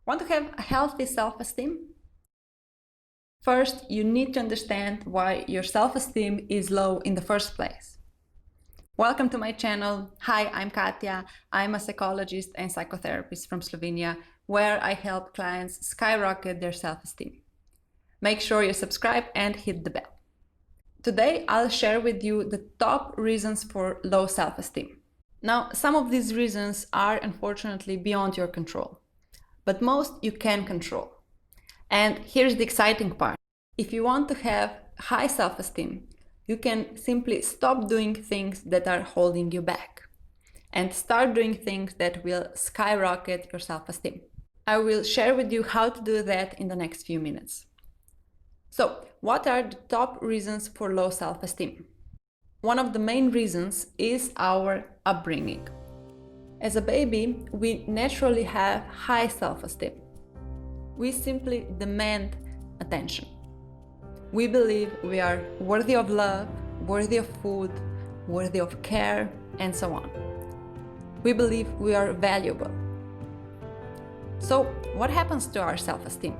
Want to have a healthy self-esteem? First, you need to understand why your self-esteem is low in the first place. Welcome to my channel. Hi, I'm Katja. I'm a psychologist and psychotherapist from Slovenia, where I help clients skyrocket their self-esteem. Make sure you subscribe and hit the bell. Today, I'll share with you the top reasons for low self-esteem. Now, some of these reasons are unfortunately beyond your control, but most you can control. And here's the exciting part. If you want to have high self-esteem, you can simply stop doing things that are holding you back and start doing things that will skyrocket your self-esteem. I will share with you how to do that in the next few minutes. So, what are the top reasons for low self-esteem? One of the main reasons is our upbringing. As a baby, we naturally have high self-esteem. We simply demand attention. We believe we are worthy of love, worthy of food, worthy of care, and so on. We believe we are valuable. So, what happens to our self-esteem?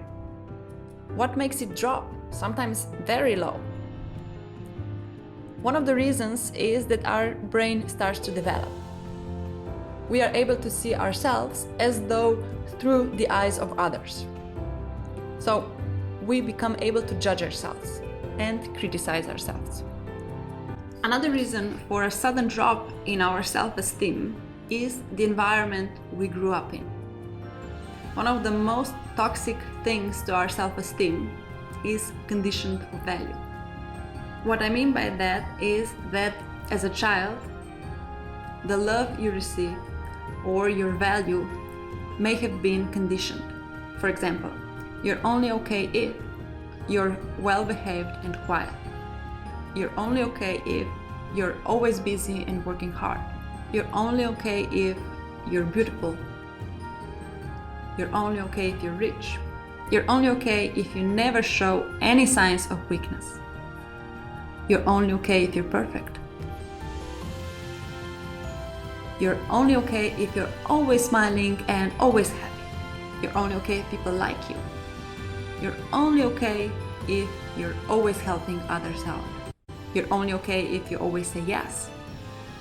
What makes it drop, sometimes very low? One of the reasons is that our brain starts to develop. We are able to see ourselves as though through the eyes of others. So we become able to judge ourselves and criticize ourselves. Another reason for a sudden drop in our self-esteem is the environment we grew up in. One of the most toxic things to our self-esteem is conditioned value. What I mean by that is that as a child, the love you receive or your value may have been conditioned. For example, you're only okay if you're well-behaved and quiet. You're only okay if you're always busy and working hard. You're only okay if you're beautiful. You're only okay if you're rich. You're only okay if you never show any signs of weakness. You're only okay if you're perfect. You're only okay if you're always smiling and always happy. You're only okay if people like you. You're only okay if you're always helping others out. You're only okay if you always say yes,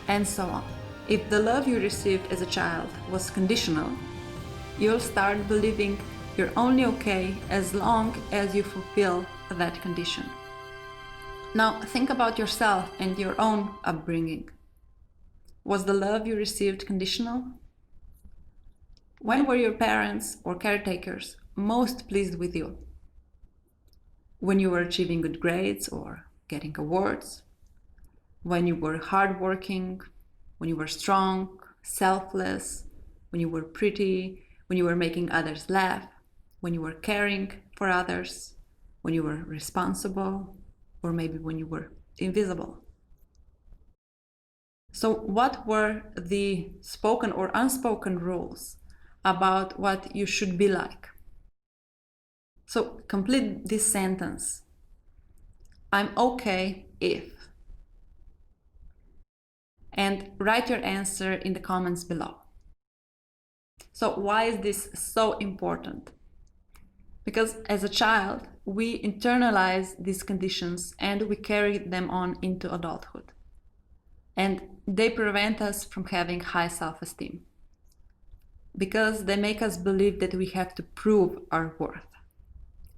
and so on. If the love you received as a child was conditional, you'll start believing you're only okay as long as you fulfill that condition. Now think about yourself and your own upbringing. Was the love you received conditional? When were your parents or caretakers most pleased with you? When you were achieving good grades or getting awards? When you were hardworking? When you were strong, selfless? When you were pretty? When you were making others laugh? When you were caring for others? When you were responsible? Or maybe when you were invisible? So what were the spoken or unspoken rules about what you should be like? So complete this sentence. I'm okay if. And write your answer in the comments below. So why is this so important? Because as a child, we internalize these conditions and we carry them on into adulthood. And they prevent us from having high self-esteem. Because they make us believe that we have to prove our worth,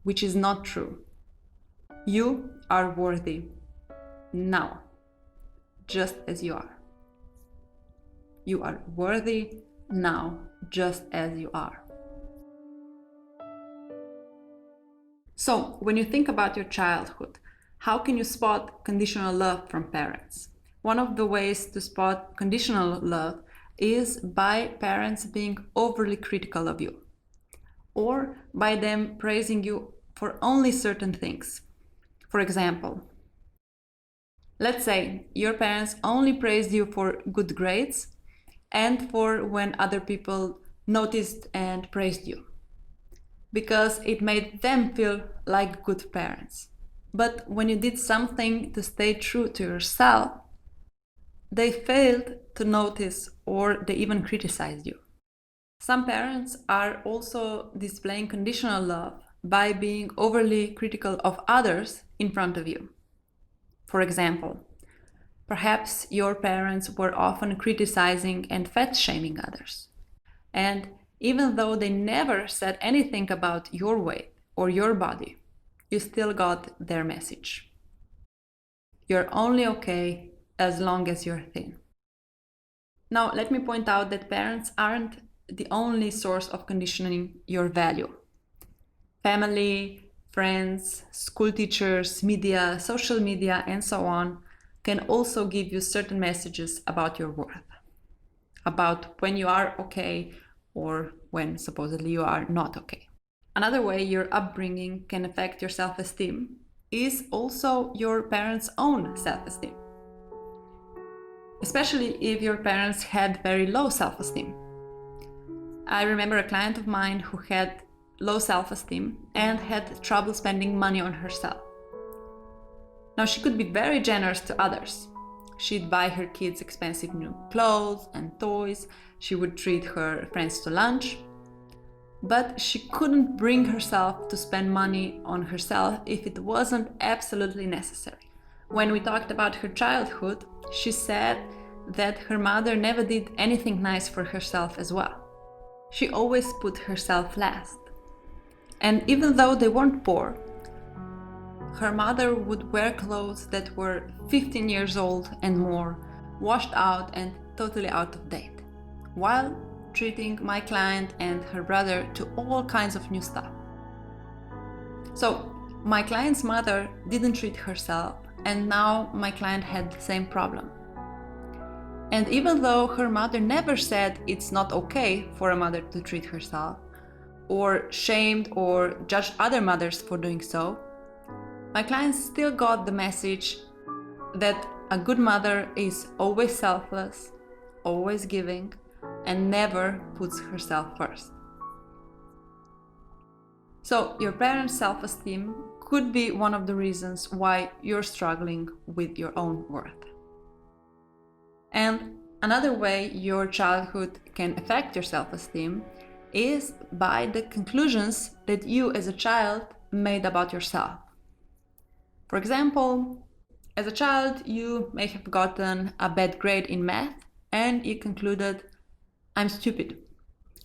which is not true. You are worthy now, just as you are. You are worthy now, just as you are. So, when you think about your childhood, how can you spot conditional love from parents? One of the ways to spot conditional love is by parents being overly critical of you, or by them praising you for only certain things. For example, let's say your parents only praised you for good grades and for when other people noticed and praised you, because it made them feel like good parents. But when you did something to stay true to yourself, they failed to notice or they even criticized you. Some parents are also displaying conditional love by being overly critical of others in front of you. For example, perhaps your parents were often criticizing and fat-shaming others. And even though they never said anything about your weight or your body, you still got their message. You're only okay as long as you're thin. Now, let me point out that parents aren't the only source of conditioning your value. Family, friends, school teachers, media, social media, and so on can also give you certain messages about your worth, about when you are okay or when supposedly you are not okay. Another way your upbringing can affect your self-esteem is also your parents' own self-esteem, especially if your parents had very low self-esteem. I remember a client of mine who had low self-esteem and had trouble spending money on herself. Now, she could be very generous to others. She'd buy her kids expensive new clothes and toys. She would treat her friends to lunch. But she couldn't bring herself to spend money on herself if it wasn't absolutely necessary. When we talked about her childhood, she said that her mother never did anything nice for herself as well. She always put herself last. And even though they weren't poor, her mother would wear clothes that were 15 years old and more, washed out and totally out of date, while treating my client and her brother to all kinds of new stuff. So my client's mother didn't treat herself, and now my client had the same problem. And even though her mother never said it's not okay for a mother to treat herself, or shamed or judged other mothers for doing so, my client still got the message that a good mother is always selfless, always giving, and never puts herself first. So your parents' self-esteem could be one of the reasons why you're struggling with your own worth. And another way your childhood can affect your self-esteem is by the conclusions that you as a child made about yourself. For example, as a child, you may have gotten a bad grade in math and you concluded, I'm stupid,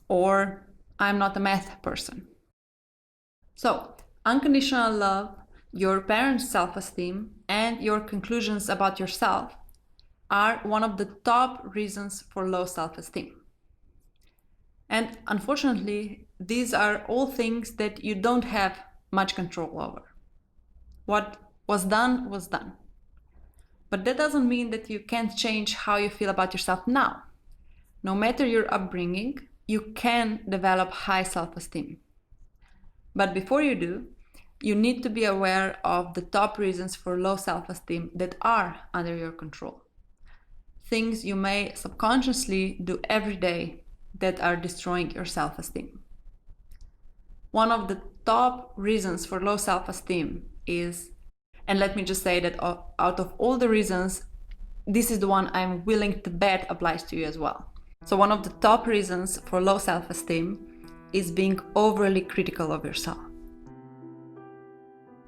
or I'm not a math person. So, unconditional love, your parents' self-esteem, and your conclusions about yourself are one of the top reasons for low self-esteem. And unfortunately, these are all things that you don't have much control over. What was done was done. But that doesn't mean that you can't change how you feel about yourself now. No matter your upbringing, you can develop high self-esteem. But before you do, you need to be aware of the top reasons for low self-esteem that are under your control. Things you may subconsciously do every day that are destroying your self-esteem. One of the top reasons for low self-esteem is, and let me just say that out of all the reasons, this is the one I'm willing to bet applies to you as well. So one of the top reasons for low self-esteem is being overly critical of yourself.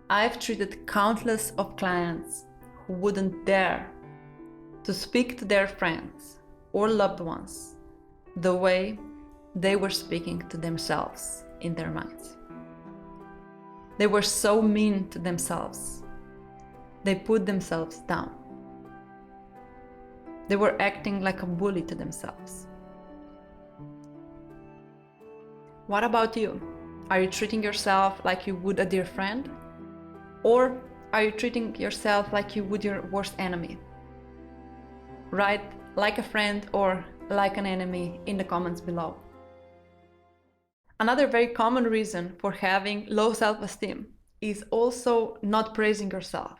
I've treated countless of clients who wouldn't dare to speak to their friends or loved ones the way they were speaking to themselves in their minds. They were so mean to themselves. They put themselves down. They were acting like a bully to themselves. What about you? Are you treating yourself like you would a dear friend? Or are you treating yourself like you would your worst enemy? Write like a friend or like an enemy in the comments below. Another very common reason for having low self-esteem is also not praising yourself.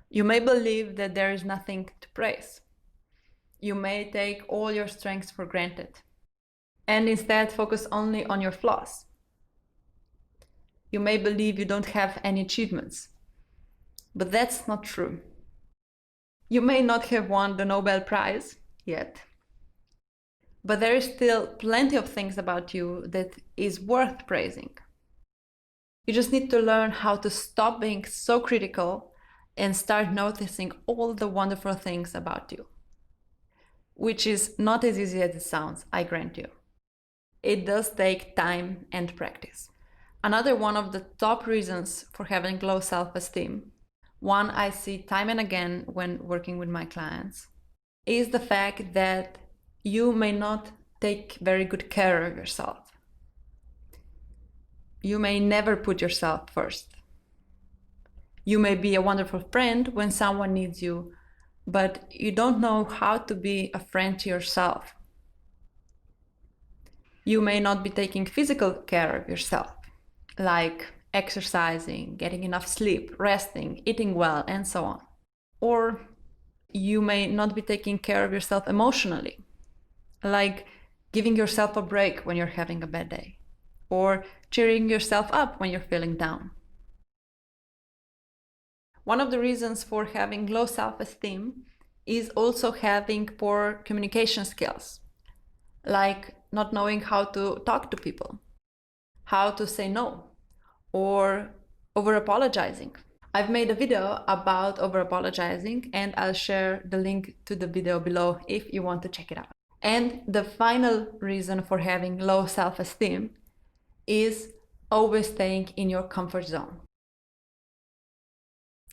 You may believe that there is nothing to praise. You may take all your strengths for granted and instead focus only on your flaws. You may believe you don't have any achievements, but that's not true. You may not have won the Nobel Prize yet, but there is still plenty of things about you that is worth praising. You just need to learn how to stop being so critical and start noticing all the wonderful things about you, which is not as easy as it sounds, I grant you. It does take time and practice. Another one of the top reasons for having low self-esteem, one I see time and again when working with my clients, is the fact that you may not take very good care of yourself. You may never put yourself first. You may be a wonderful friend when someone needs you, but you don't know how to be a friend to yourself. You may not be taking physical care of yourself, like exercising, getting enough sleep, resting, eating well, and so on. Or you may not be taking care of yourself emotionally, like giving yourself a break when you're having a bad day, or cheering yourself up when you're feeling down. One of the reasons for having low self-esteem is also having poor communication skills, like not knowing how to talk to people, how to say no, or over-apologizing. I've made a video about over-apologizing, and I'll share the link to the video below if you want to check it out. And the final reason for having low self-esteem is always staying in your comfort zone.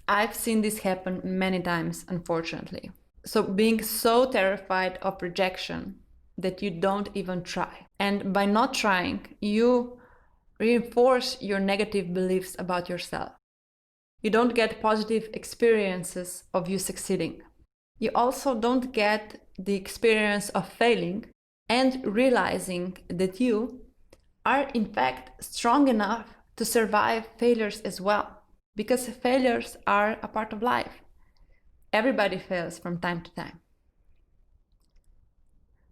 I've seen this happen many times, unfortunately. So being so terrified of rejection that you don't even try. And by not trying, you reinforce your negative beliefs about yourself. You don't get positive experiences of you succeeding. You also don't get the experience of failing and realizing that you are in fact strong enough to survive failures as well, because failures are a part of life. Everybody fails from time to time.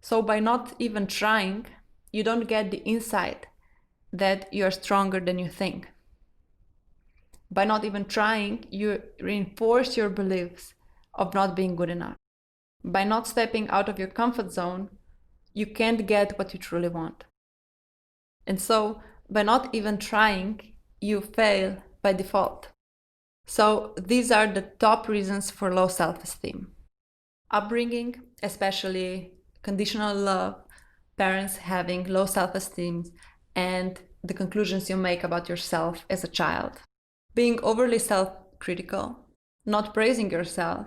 So by not even trying, you don't get the insight that you're stronger than you think. By not even trying, you reinforce your beliefs of not being good enough. By not stepping out of your comfort zone, you can't get what you truly want. And so, by not even trying, you fail by default. So, these are the top reasons for low self-esteem. Upbringing, especially conditional love, parents having low self-esteem, and the conclusions you make about yourself as a child. Being overly self-critical, not praising yourself,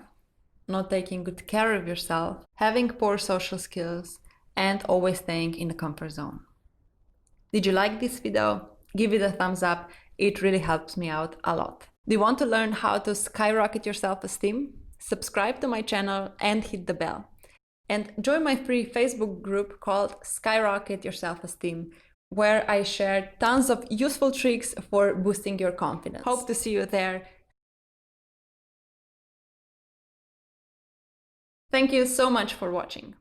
not taking good care of yourself, having poor social skills, and always staying in the comfort zone. Did you like this video? Give it a thumbs up. It really helps me out a lot. Do you want to learn how to skyrocket your self-esteem? Subscribe to my channel and hit the bell. And join my free Facebook group called Skyrocket Your Self-Esteem, where I share tons of useful tricks for boosting your confidence. Hope to see you there. Thank you so much for watching.